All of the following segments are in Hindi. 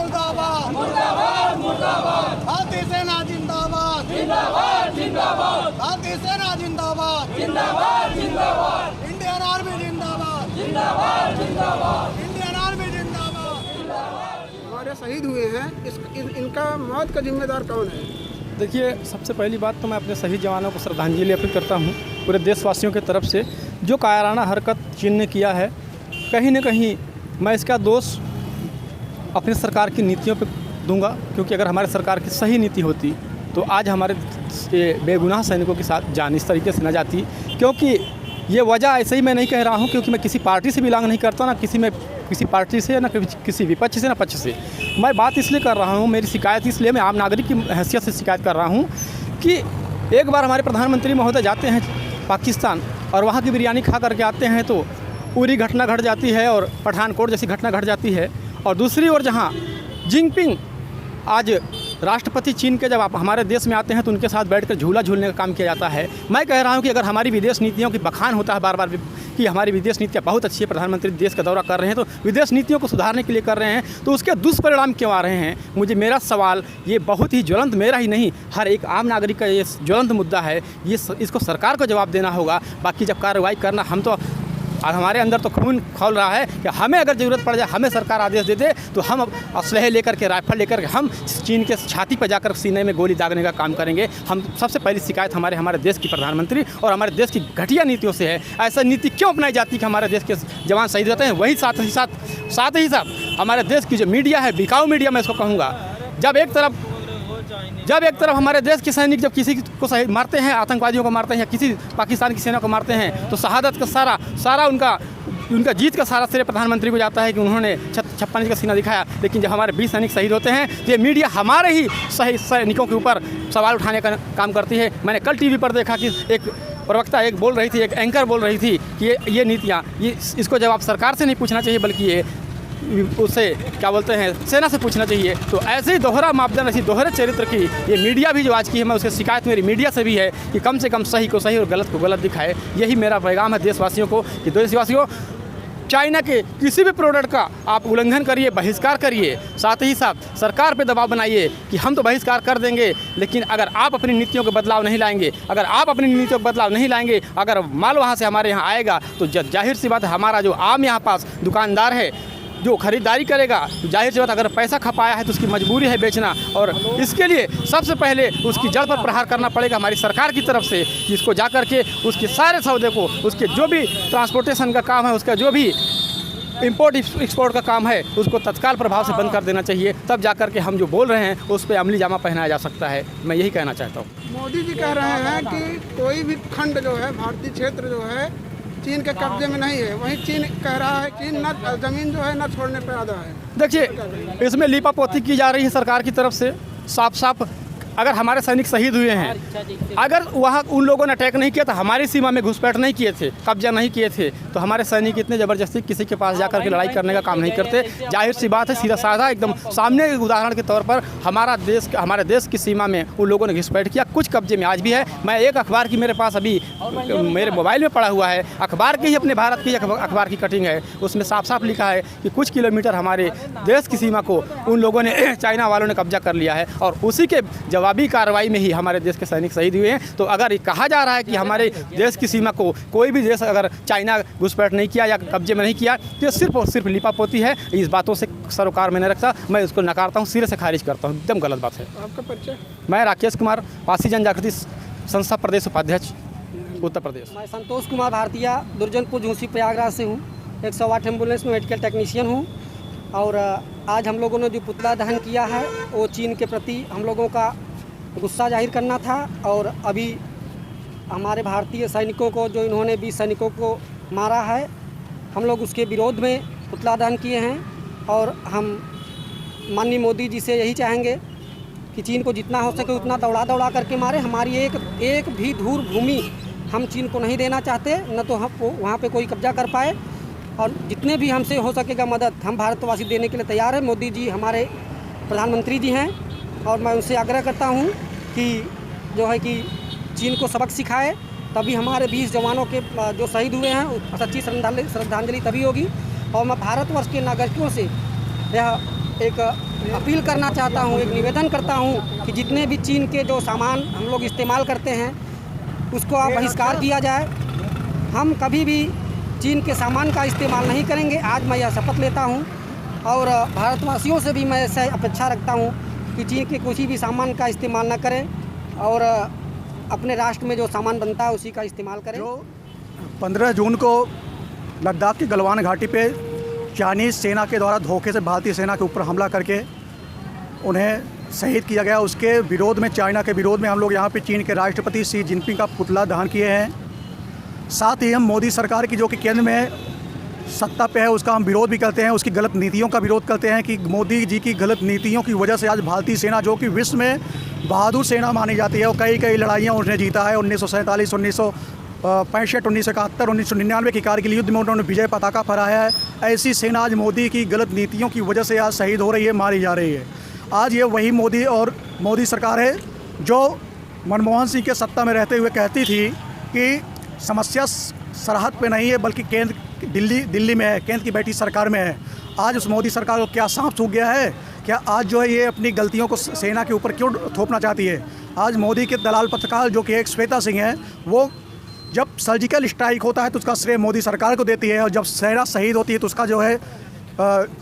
मुर्दाबाद मुर्दाबाद मुर्दाबाद। भारतीय सेना जिंदाबाद जिंदाबाद जिंदाबाद। भारतीय सेना जिंदाबाद जिंदाबाद जिंदाबाद। इंडियन आर्मी जिंदाबाद जिंदाबाद जिंदाबाद। इंडियन आर्मी जिंदाबाद। हमारे शहीद हुए हैं, इनका मौत का जिम्मेदार कौन है? देखिए, सबसे पहली बात तो मैं अपने शहीद जवानों को श्रद्धांजलि अर्पित करता हूँ पूरे देशवासियों की तरफ से। जो कायराना हरकत चीन ने किया है, कहीं न कहीं मैं इसका दोष अपनी सरकार की नीतियों पे दूंगा, क्योंकि अगर हमारे सरकार की सही नीति होती तो आज हमारे बेगुनाह सैनिकों के साथ जान इस तरीके से न जाती। क्योंकि ये वजह ऐसे ही मैं नहीं कह रहा हूँ, क्योंकि मैं किसी पार्टी से बिलोंग नहीं करता, ना किसी पार्टी से, ना किसी विपक्ष से, ना पक्ष से। मैं बात इसलिए कर रहा हूँ, मेरी शिकायत इसलिए मैं आम नागरिक की हैसियत से शिकायत कर रहा हूँ कि एक बार हमारे प्रधानमंत्री महोदय जाते हैं पाकिस्तान और वहाँ की बिरयानी खा करके आते हैं तो पूरी घटना घट जाती है और पठानकोट जैसी घटना घट जाती है। और दूसरी ओर जहाँ जिनपिंग आज राष्ट्रपति चीन के जब आप हमारे देश में आते हैं तो उनके साथ बैठकर झूला झूलने का काम किया जाता है। मैं कह रहा हूं कि अगर हमारी विदेश नीतियों की बखान होता है बार बार कि हमारी विदेश नीतियाँ बहुत अच्छी है, प्रधानमंत्री देश का दौरा कर रहे हैं तो विदेश नीतियों को सुधारने के लिए कर रहे हैं, तो उसके दुष्परिणाम क्यों आ रहे हैं? मेरा सवाल ये बहुत ही ज्वलंत, मेरा ही नहीं हर एक आम नागरिक का ये ज्वलंत मुद्दा है। इसको सरकार को जवाब देना होगा। बाकी जब कार्रवाई करना, हम तो हमारे अंदर तो खून खौल रहा है कि हमें अगर ज़रूरत पड़ जाए, हमें सरकार आदेश दे दे तो हम असलहे लेकर के, राइफल लेकर के हम चीन के छाती पर जाकर सीने में गोली दागने का काम करेंगे। हम सबसे पहली शिकायत हमारे देश की प्रधानमंत्री और हमारे देश की घटिया नीतियों से है। ऐसा नीति क्यों अपनाई जाती है कि हमारे देश के जवान शहीद होते हैं? वही साथ ही साथ हमारे देश की जो मीडिया है, बिकाऊ मीडिया मैं इसको कहूँगा, जब एक तरफ हमारे देश के सैनिक जब किसी को शहीद मारते हैं, आतंकवादियों को मारते हैं या किसी पाकिस्तान की सेना को मारते हैं, तो शहादत का सारा उनका जीत का सारा श्रेय प्रधानमंत्री को जाता है कि उन्होंने 56 इंच का सीना दिखाया। लेकिन जब हमारे 20 सैनिक शहीद होते हैं तो ये मीडिया हमारे ही सैनिकों के ऊपर सवाल उठाने का काम करती है। मैंने कल टीवी पर देखा कि एक प्रवक्ता बोल रही थी, एक एंकर बोल रही थी कि ये नीतियाँ, इसको जवाब सरकार से नहीं पूछना चाहिए बल्कि ये उससे क्या बोलते हैं, सेना से पूछना चाहिए। तो ऐसे ही दोहरा मापदंड, ऐसी दोहरे चरित्र की ये मीडिया भी जो आज की है, मैं उसकी शिकायत मेरी मीडिया से भी है कि कम से कम सही को सही और गलत को गलत दिखाए। यही मेरा पैगाम है देशवासियों को कि देशवासियों, चाइना के किसी भी प्रोडक्ट का आप उल्लंघन करिए, बहिष्कार करिए, साथ ही साथ सरकार पे दबाव बनाइए कि हम तो बहिष्कार कर देंगे, लेकिन अगर आप अपनी नीतियों को बदलाव नहीं लाएंगे, अगर माल वहाँ से हमारे यहाँ आएगा तो जाहिर सी बात है हमारा जो आम यहाँ पास दुकानदार है जो खरीदारी करेगा, जाहिर सी बात अगर पैसा खपाया है तो उसकी मजबूरी है बेचना। और इसके लिए सबसे पहले उसकी जड़ पर प्रहार करना पड़ेगा हमारी सरकार की तरफ से, जिसको जा कर के उसके सारे सौदे को, उसके जो भी ट्रांसपोर्टेशन का काम है, उसका जो भी इंपोर्ट एक्सपोर्ट का काम है, उसको तत्काल प्रभाव से बंद कर देना चाहिए। तब जा कर के हम जो बोल रहे हैं उस पर अमली जामा पहनाया जा सकता है। मैं यही कहना चाहता हूँ। मोदी जी कह रहे हैं कि कोई भी खंड जो है, भारतीय क्षेत्र जो है, चीन के कब्जे में नहीं है। वहीं चीन कह रहा है कि न जमीन जो है न छोड़ने पर आधा है। देखिए, इसमें लीपापोती की जा रही है सरकार की तरफ से। साफ अगर हमारे सैनिक शहीद हुए हैं, अगर वहाँ उन लोगों ने अटैक नहीं किया था, हमारी सीमा में घुसपैठ नहीं किए थे, कब्जा नहीं किए थे, तो हमारे सैनिक इतने ज़बरदस्ती किसी के पास जाकर के लड़ाई करने का काम नहीं करते। जाहिर सी बात है, सीधा साधा एकदम सामने उदाहरण के तौर पर हमारे देश की सीमा में उन लोगों ने घुसपैठ किया। कुछ कब्जे में आज भी है। मैं एक अखबार की मेरे पास अभी मेरे मोबाइल में पड़ा हुआ है, अखबार की ही, अपने भारत की अखबार की कटिंग है। उसमें साफ लिखा है कि कुछ किलोमीटर हमारे देश की सीमा को उन लोगों ने, चाइना वालों ने कब्जा कर लिया है और उसी के अभी कार्रवाई में ही हमारे देश के सैनिक शहीद हुए हैं। तो अगर कहा जा रहा है कि हमारे देश की सीमा को कोई भी देश अगर चाइना घुसपैठ नहीं किया या कब्जे में नहीं किया, तो सिर्फ और सिर्फ लिपापोती है। इस बातों से सरोकार में नहीं रखता, मैं उसको नकारता हूँ, सिरे से खारिज करता हूँ। एकदम गलत बात है। आपका परिचय? मैं राकेश कुमार, पासी जनजागृति संस्था प्रदेश उपाध्यक्ष, उत्तर प्रदेश। मैं संतोष कुमार भारतीय, दुर्जनपुर झूसी प्रयागराज से हूँ। 108 एम्बुलेंस में मेडिकल टेक्नीशियन हूँ। और आज हम लोगों ने जो पुतला दहन किया है वो चीन के प्रति हम लोगों का गुस्सा जाहिर करना था। और अभी हमारे भारतीय सैनिकों को, जो इन्होंने 20 सैनिकों को मारा है, हम लोग उसके विरोध में पुतला दहन किए हैं। और हम माननीय मोदी जी से यही चाहेंगे कि चीन को जितना हो सके उतना दौड़ा करके मारे। हमारी एक भी धूर भूमि हम चीन को नहीं देना चाहते, न तो हम वहाँ पे कोई कब्जा कर पाए। और जितने भी हमसे हो सकेगा मदद हम भारतवासी देने के लिए तैयार है। मोदी जी हमारे प्रधानमंत्री जी हैं और मैं उनसे आग्रह करता हूं कि जो है कि चीन को सबक सिखाए, तभी हमारे 20 जवानों के जो शहीद हुए हैं सच्ची श्रद्धांजलि तभी होगी। और मैं भारतवर्ष के नागरिकों से यह एक अपील करना चाहता हूँ, एक निवेदन करता हूँ कि जितने भी चीन के जो सामान हम लोग इस्तेमाल करते हैं उसको आप बहिष्कार किया जाए। हम कभी भी चीन के सामान का इस्तेमाल नहीं करेंगे। आज मैं यह शपथ लेता हूँ और भारतवासियों से भी मैं ऐसा अपेक्षा रखता हूँ कि चीन के किसी भी सामान का इस्तेमाल न करें और अपने राष्ट्र में जो सामान बनता है उसी का इस्तेमाल करें। 15 जून को लद्दाख की गलवान घाटी पे चाइनीज़ सेना के द्वारा धोखे से भारतीय सेना के ऊपर हमला करके उन्हें शहीद किया गया, उसके विरोध में, चाइना के विरोध में हम लोग यहाँ पे चीन के राष्ट्रपति शी जिनपिंग का पुतला दहन किए हैं। साथ ही हम मोदी सरकार की जो कि केंद्र में सत्ता पे है उसका हम विरोध भी करते हैं, उसकी गलत नीतियों का विरोध करते हैं कि मोदी जी की गलत नीतियों की वजह से आज भारतीय सेना जो कि विश्व में बहादुर सेना मानी जाती है और कई लड़ाइयाँ उन्होंने जीता है। 1947, 1965, 1971, 1999 की कारगिल युद्ध में उन्होंने विजय पताका फहराया है। ऐसी सेना आज मोदी की गलत नीतियों की वजह से आज शहीद हो रही है, मारी जा रही है। आज ये वही मोदी सरकार है जो मनमोहन सिंह के सत्ता में रहते हुए कहती थी कि समस्या सरहद पे नहीं है बल्कि केंद्र दिल्ली में है, केंद्र की बैठी सरकार में है। आज उस मोदी सरकार को क्या सांप सूख गया है? क्या आज जो है ये अपनी गलतियों को सेना के ऊपर क्यों थोपना चाहती है? आज मोदी के दलाल पत्रकार जो कि एक श्वेता सिंह है, वो जब सर्जिकल स्ट्राइक होता है तो उसका श्रेय मोदी सरकार को देती है और जब सेना शहीद होती है तो उसका जो है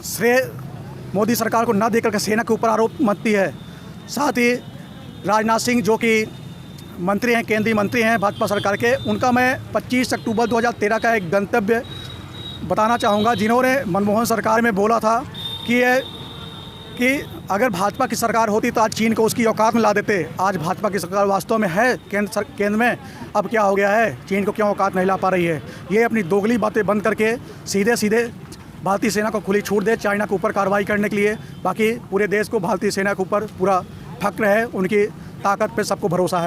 श्रेय मोदी सरकार को न देकर के सेना के ऊपर आरोप मचती है। साथ ही राजनाथ सिंह जो कि मंत्री हैं, केंद्रीय मंत्री हैं भाजपा सरकार के, उनका मैं 25 अक्टूबर 2013 का एक गंतव्य बताना चाहूँगा, जिन्होंने मनमोहन सरकार में बोला था कि अगर भाजपा की सरकार होती तो आज चीन को उसकी औकात में ला देते। आज भाजपा की सरकार वास्तव में है केंद्र में, अब क्या हो गया है? चीन को क्यों औकात नहीं ला पा रही है? ये अपनी दोगली बातें बंद करके सीधे भारतीय सेना को खुली छूट दे चाइना के ऊपर कार्रवाई करने के लिए। बाकी पूरे देश को भारतीय सेना के ऊपर पूरा फक्र है, उनकी ताकत पे सबको भरोसा है।